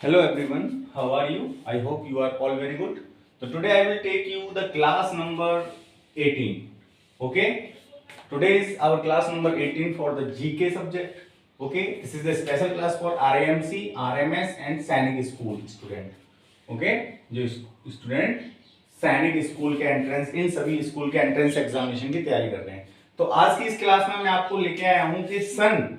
Hello everyone, how are you? I hope you are all very good. So today I will take you the class number 18. Okay? Today is our class number 18 for the GK subject. Okay? This is the special class for RAMC, RMS and सैनिक school student. Okay? जो student सैनिक school के entrance इन सभी school के entrance examination की तैयारी कर रहे हैं. तो आज की इस क्लास में मैं आपको लेके आया हूं कि सन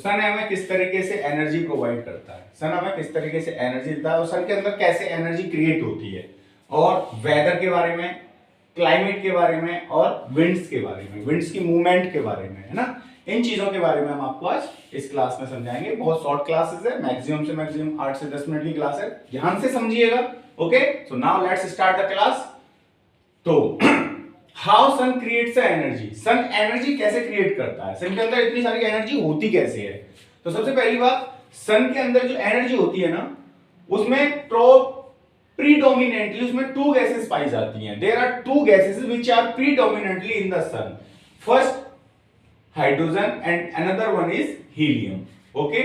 हमें किस तरीके से एनर्जी प्रोवाइड करता है, सन हमें किस तरीके से एनर्जी देता है और सन के अंदर कैसे एनर्जी क्रिएट होती है, और वेदर के बारे में, क्लाइमेट के बारे में और विंड्स के बारे में, विंड्स की मूवमेंट के बारे में, है ना. इन चीजों के बारे में हम आपको आज इस क्लास में समझाएंगे. बहुत शॉर्ट क्लासेस है, मैक्सिमम से मैक्सिमम 8 से 10 मिनट की क्लास है. ध्यान से समझिएगा. Okay, so now let's start the class. तो how sun creates energy, sun energy कैसे क्रिएट करता है, सन के अंदर इतनी सारी एनर्जी होती कैसे है. तो सबसे पहली बात, सन के अंदर जो एनर्जी होती है ना, उसमें प्रीडोमिनेंटली उसमें टू गैसेस पाई जाती हैं. There are two gases which are predominantly in the sun. First hydrogen and another one is helium. Okay,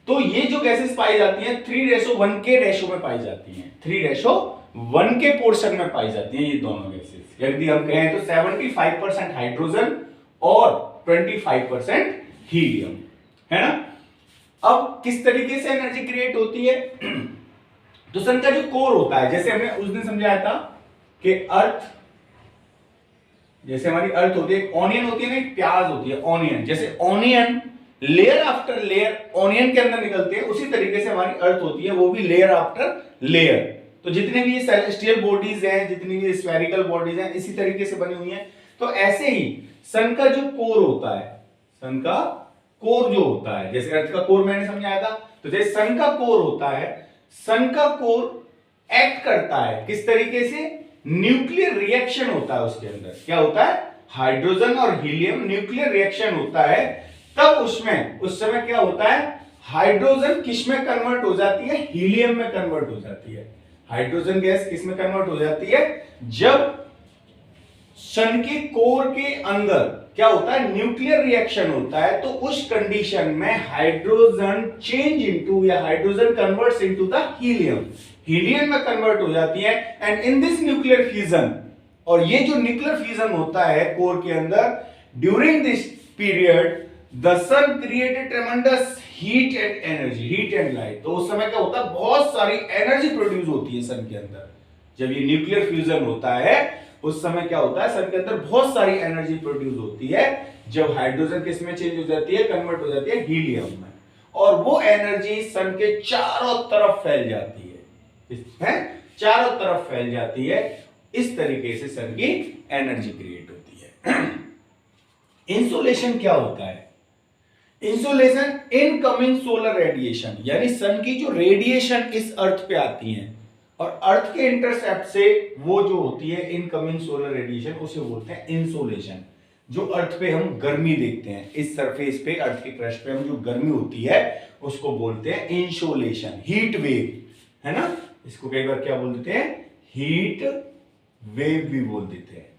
तो ये जो गैसेस पाई जाती हैं 3:1 के रेशो में पाई जाती हैं, 3:1 के पोर्शन में पाई जाती हैं ये दोनों गैसेस. यदि हम कहें तो 75% हाइड्रोजन और 25% हीलियम, है ना. अब किस तरीके से एनर्जी क्रिएट होती है. तो सन का जो कोर होता है, जैसे हमने उस दिन समझाया था कि अर्थ, जैसे हमारी अर्थ होती है, ऑनियन होती है ना, एक प्याज होती है ऑनियन, जैसे onion layer after layer onion के अंदर निकलते हैं, उसी तरीके से हमारी अर्थ होती है, वो भी लेयर आफ्टर लेयर. तो जितने भी सेलेस्टियल बॉडीज हैं, जितनी भी स्फेरिकल बॉडीज हैं, इसी तरीके से बनी हुई हैं. तो ऐसे ही सन का जो कोर होता है, सन का कोर जो होता है, जैसे अर्थ का कोर मैंने समझाया था, तो जैसे सन का कोर होता है, सन का कोर एक्ट करता है किस तरीके से, न्यूक्लियर रिएक्शन होता है उसके अंदर. क्या होता है, हाइड्रोजन और हीलियम न्यूक्लियर रिएक्शन होता है. तब उसमें उस समय क्या होता है, हाइड्रोजन किस में कन्वर्ट हो जाती है, हीलियम में कन्वर्ट हो जाती है. हाइड्रोजन गैस किस में कन्वर्ट हो जाती है, जब सन के कोर के अंदर क्या होता है, न्यूक्लियर रिएक्शन होता है. तो उस कंडीशन में हाइड्रोजन चेंज इनटू या hydrogen converts into the helium, helium में कन्वर्ट हो जाती है. And in this nuclear fusion, और ये जो न्यूक्लियर फ्यूजन होता है कोर के अंदर, during this period the sun created tremendous heat and energy, heat and light. तो उस समय क्या होता है, बहुत सारी एनर्जी प्रोड्यूस होती है सन के अंदर. जब ये न्यूक्लियर फ्यूजन होता है उस समय क्या होता है, सन के अंदर बहुत सारी एनर्जी प्रोड्यूस होती है, जब हाइड्रोजन किस में चेंज हो जाती है, कन्वर्ट हो जाती है हीलियम में. और वो एनर्जी सन के चारों तरफ फैल जाती है, चारों तरफ फैल जाती है. इस तरीके से सन की एनर्जी क्रिएट होती है. इंसोलेशन क्या होता है, इंसोलेशन इनकमिंग सोलर रेडिएशन, यानी सन की जो रेडिएशन इस अर्थ पे आती है और अर्थ के इंटरसेप्ट से वो जो होती है इनकमिंग सोलर रेडिएशन, उसे बोलते हैं इंसोलेशन. जो अर्थ पे हम गर्मी देखते हैं, इस सरफेस पे, अर्थ के क्रस्ट पे हम जो गर्मी होती है उसको बोलते हैं इंसोलेशन. हीट वेव, है ना, इसको कई बार क्या बोल देते हैं, हीट वेव भी बोल देते हैं.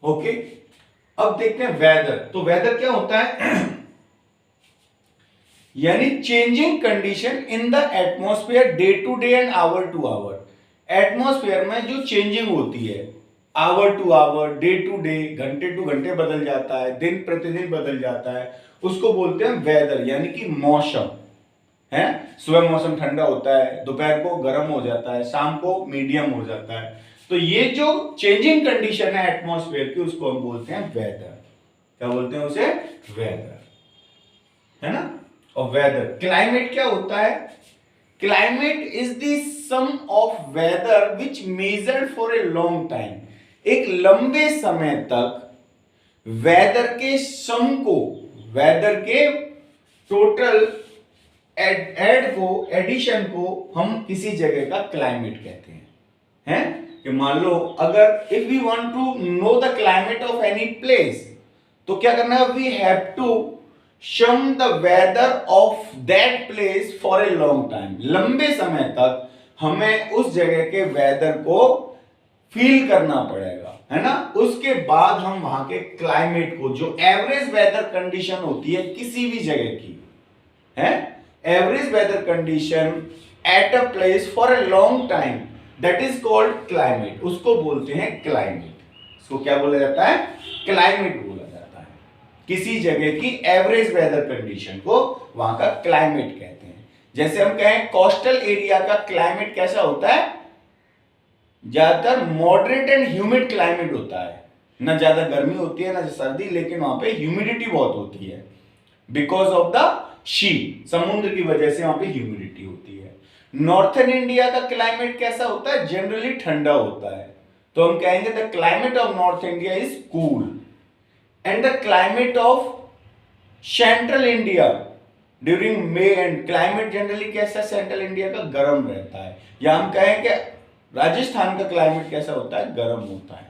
ओके, अब देखते हैं वेदर. तो वेदर क्या होता है, यानी changing condition in the atmosphere day to day and hour to hour. Atmosphere में जो चेंजिंग होती है, hour to hour, day to day, घंटे टू घंटे बदल जाता है, दिन प्रतिदिन बदल जाता है, उसको बोलते हैं वेदर, यानी कि मौसम. है, सुबह मौसम ठंडा होता है, दोपहर को गर्म हो जाता है, शाम को मीडियम हो जाता है. तो ये जो चेंजिंग कंडीशन है एटमॉस्फेयर की, उसको हम बोलते हैं वेदर. क्या बोलते हैं उसे, वेदर, है ना. और वेदर, क्लाइमेट क्या होता है, climate is the sum of weather which measured for a long time. एक लंबे समय तक वेदर के सम को, वेदर के टोटल एडिशन को हम किसी जगह का क्लाइमेट कहते हैं. हैं, कि मान लो अगर if we want to know the climate of any place, तो क्या करना है, we have to sum the weather of that place for a long time. लंबे समय तक हमें उस जगह के वेदर को फील करना पड़ेगा, है ना. उसके बाद हम वहां के क्लाइमेट को, जो एवरेज वेदर कंडीशन होती है किसी भी जगह की, है, average weather condition at a place for a long time, that is called climate, उसको बोलते हैं क्लाइमेट। इसको क्या बोला जाता है? क्लाइमेट बोला जाता है। किसी जगह की एवरेज वेदर कंडीशन को वहां का क्लाइमेट कहते हैं। जैसे हम कहें कोस्टल एरिया का क्लाइमेट कैसा होता है? ज्यादातर मॉडरेट एंड ह्यूमिड क्लाइमेट होता है, ना ज्यादा गर्मी होती है ना सर्दी, लेकिन वहां पे ह्यूमिडिटी बहुत होती है बिकॉज ऑफ द सी, समुद्र की वजह से वहां पे ह्यूमिडिटी होती है। नॉर्थर्न इंडिया का क्लाइमेट कैसा होता है? जनरली ठंडा होता है, तो हम कहेंगे the climate of north India is cool and the climate of central India during may and, climate generally कैसा सेंट्रल इंडिया का गर्म रहता है। या हम कहें कि राजस्थान का क्लाइमेट कैसा होता है? गर्म होता है।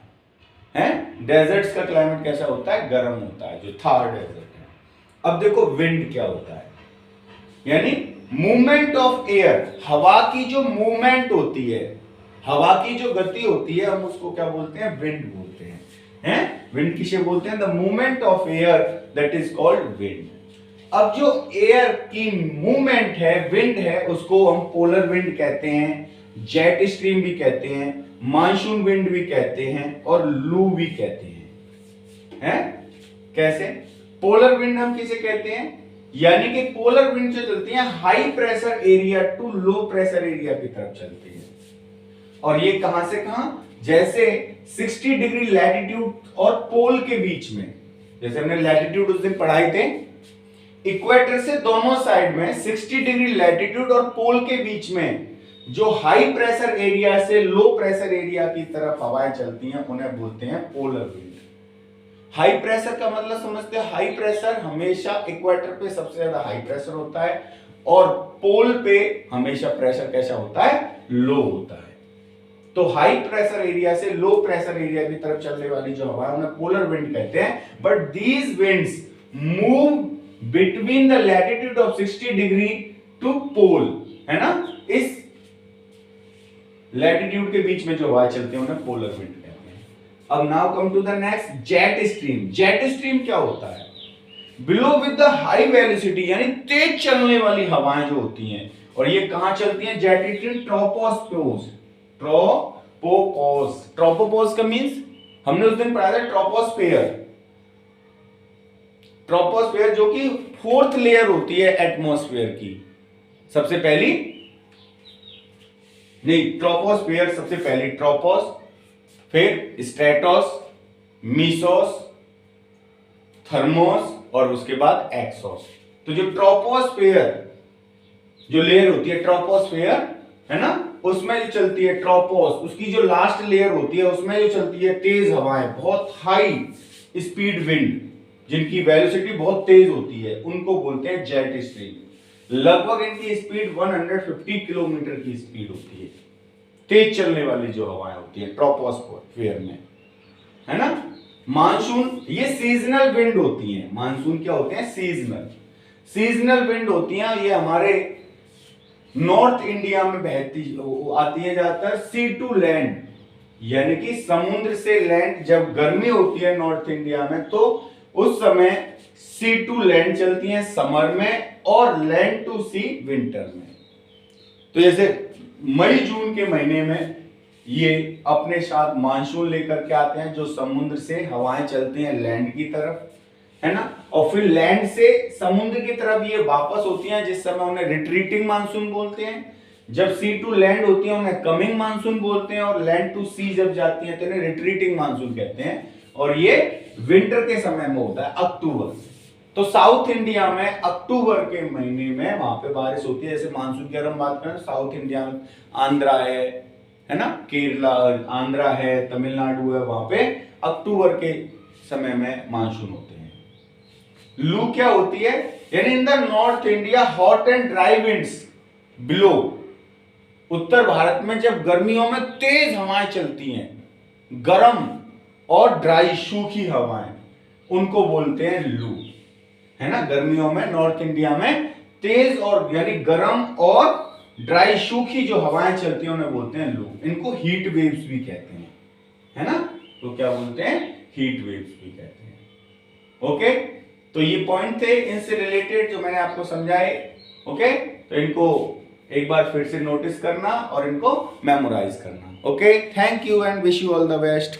डेजर्ट्स का क्लाइमेट कैसा होता है? गर्म होता है, जो थार डेजर्ट है। अब देखो विंड क्या होता है, यानी मूवमेंट ऑफ एयर, हवा की जो मूवमेंट होती है, हवा की जो गति होती है, हम उसको क्या बोलते हैं? विंड बोलते हैं। विंड किसे बोलते हैं? The movement of air, that is called wind. अब जो एयर की मूवमेंट है, विंड है, उसको हम पोलर विंड कहते हैं, जेट स्ट्रीम भी कहते हैं, मानसून विंड भी कहते हैं और लू भी कहते हैं। कैसे? पोलर विंड हम किसे कहते हैं? यानी कि पोलर विंड जो चलती है high pressure area to low pressure area की तरफ चलती है। और ये कहां से कहां? जैसे 60 डिग्री लैटिट्यूड और पोल के बीच में, जैसे हमने लैटिट्यूड उस दिन पढ़ाए थे, इक्वेटर से दोनों साइड में 60 डिग्री लैटिट्यूड और पोल के बीच में जो हाई प्रेशर एरिया से लो प्रेशर एरिया की तरफ हवाएं चलती हैं, उन्हें बोलते हैं पोलर विंड। हाई प्रेशर का मतलब समझते हैं? हाई प्रेशर हमेशा इक्वेटर पे सबसे ज्यादा हाई प्रेशर होता है और पोल पे हमेशा प्रेशर कैसा होता है? लो होता है। तो हाई प्रेशर एरिया से लो प्रेशर एरिया की तरफ चलने वाली जो हवा है उन्हें पोलर विंड कहते हैं। But these winds move between the latitude of 60 degree to pole, है ना? इस लैटिट्यूड के बीच में जो हवा चलती है उन्हें पोलर विंड कहते हैं। अब now come to the next, jet stream. Jet stream क्या होता है? Below with the high velocity, यानी तेज चलने वाली हवाएं जो होती हैं, और ये कहां चलती हैं? जेट स्ट्रीम ट्रोपोस्फेरोस, ट्रोपोपोज का मींस हमने उस दिन पढ़ा था ट्रोपोस्फेयर। ट्रोपोस्फेयर जो कि फोर्थ लेयर होती है एटमॉस्फेयर की, सबसे पहली नहीं, ट्रोपोस्फेयर सबसे पहली, ट्रोपोस, फिर स्ट्रेटोस, मीसोस, थर्मोस और उसके बाद एक्सोस। तो जो ट्रोपोस्फेयर जो लेयर होती है, ट्रोपोस्फेयर है ना, उसमें जो चलती है ट्रोपोस, उसकी जो लास्ट लेयर होती है उसमें जो चलती है तेज हवाएं, बहुत हाई स्पीड विंड, जिनकी वेलोसिटी बहुत तेज होती है, उनको बोलते हैं जेट स्ट्रीम। लगभग इनकी स्पीड 150 किलोमीटर की स्पीड होती है, तेज चलने वाली जो हवाएं होती है ट्रोपोस्फेयर में, है ना। मानसून, ये सीजनल विंड होती हैं। मानसून क्या होते हैं? सीजनल विंड होती हैं। ये हमारे नॉर्थ इंडिया में बहती आती है ज्यादातर सी टू लैंड, यानी कि समुद्र से लैंड। जब गर्मी होती है नॉर्थ इंडिया में तो उस समय सी टू लैंड चलती हैं समर में और लैंड टू सी विंटर में। तो जैसे मई जून के महीने में ये अपने साथ मानसून लेकर के आते हैं, जो समुद्र से हवाएं चलती हैं लैंड की तरफ, है ना, और फिर लैंड से समुद्र की तरफ ये वापस होती हैं, जिस समय उन्हें रिट्रीटिंग मानसून बोलते हैं। जब सी टू लैंड होती है उन्हें कमिंग मानसून बोलते हैं, और लैंड टू सी जब जाती है तो इन्हें रिट्रीटिंग मानसून कहते हैं। और ये विंटर के समय में होता है, अक्टूबर। तो साउथ इंडिया में अक्टूबर के महीने में वहां पे बारिश होती है। जैसे मानसून की अगर हम बात करें, साउथ इंडिया में आंध्रा है ना, केरला, आंध्रा है, तमिलनाडु है, वहां पे अक्टूबर के समय में मानसून होते हैं। लू क्या होती है? यानी in the north India hot and dry winds below, उत्तर भारत में जब गर्मियों में तेज हवाएं चलती हैं, गर्म और ड्राई सूखी हवाएं, उनको बोलते हैं लू, है ना। गर्मियों में नॉर्थ इंडिया में तेज और यानी गर्म और ड्राई सूखी जो हवाएं चलती हैं उन्हें बोलते हैं लू। इनको हीट वेव्स भी कहते हैं, है ना। तो क्या बोलते हैं? हीट वेव्स भी कहते हैं। ओके, तो ये पॉइंट थे इनसे रिलेटेड जो मैंने आपको समझाए। ओके, तो इनको एक बार फिर से नोटिस करना और इनको मेमोराइज करना। Okay, thank you and wish you all the best.